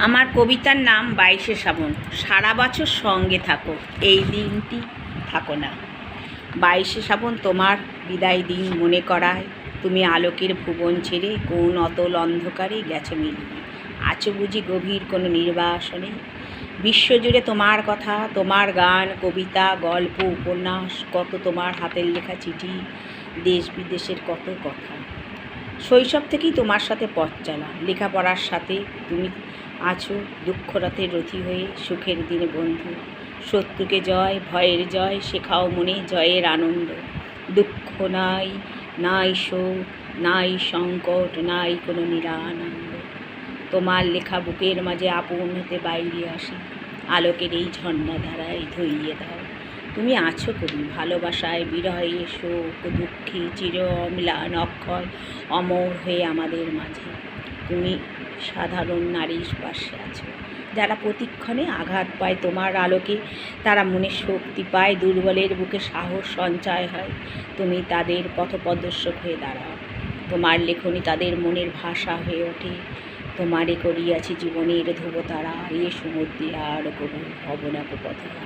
আমার কবিতার নাম 22শে শ্রাবণ। সারা বছর সঙ্গে থাকো, এই দিনটি থাকো না। 22শে শ্রাবণ তোমার বিদায় দিন মনে করায়, তুমি আলোকের ভুবন ছেড়ে কোন অতল অন্ধকারে গেছো মিলিয়ে। আছো বুঝি গভীর কোনো নির্বাসনে। বিশ্বজুড়ে তোমার কথা, তোমার গান, কবিতা, গল্প, উপন্যাস, কত তোমার হাতের লেখা চিঠি, দেশ বিদেশের কত কথা। শৈশব থেকেই তোমার সাথে পথ চলা, লেখাপড়ার সাথে তুমি আছো দুঃখ রাতের রথী হয়ে, সুখের দিনে বন্ধু। শত্রুকে জয়, ভয়ের জয় শেখাও মনে, জয়ের আনন্দ। দুঃখ নাই, নাই শোক, নাই সংকট, নাই কোনো নিরানন্দ। তোমার লেখা বুকের মাঝে আপন হতে বাইরে আসে, আলোকের এই ঝর্ণা ধারায় ধইয়ে দাও। তুমি আছো কবি, ভালোবাসায়, বিরহে, শোক, দুঃখে চির অম্লান অক্ষয় অমর হয়ে আমাদের মাঝে। তুমি সাধারণ নারীর পাশে আছো, যারা প্রতিক্ষণে আঘাত পায় তোমার আলোকে, তারা মনে শক্তি পায়, দুর্বলের বুকে সাহস সঞ্চয় হয়। তুমি তাদের পথপ্রদর্শক হয়ে দাঁড়াও, তোমার লেখনী তাদের মনের ভাষা হয়ে ওঠে। তোমারে করিয়াছি জীবনের ধ্রুবতারা, এ সমুদ্রে আর কবু হব না পথহারা।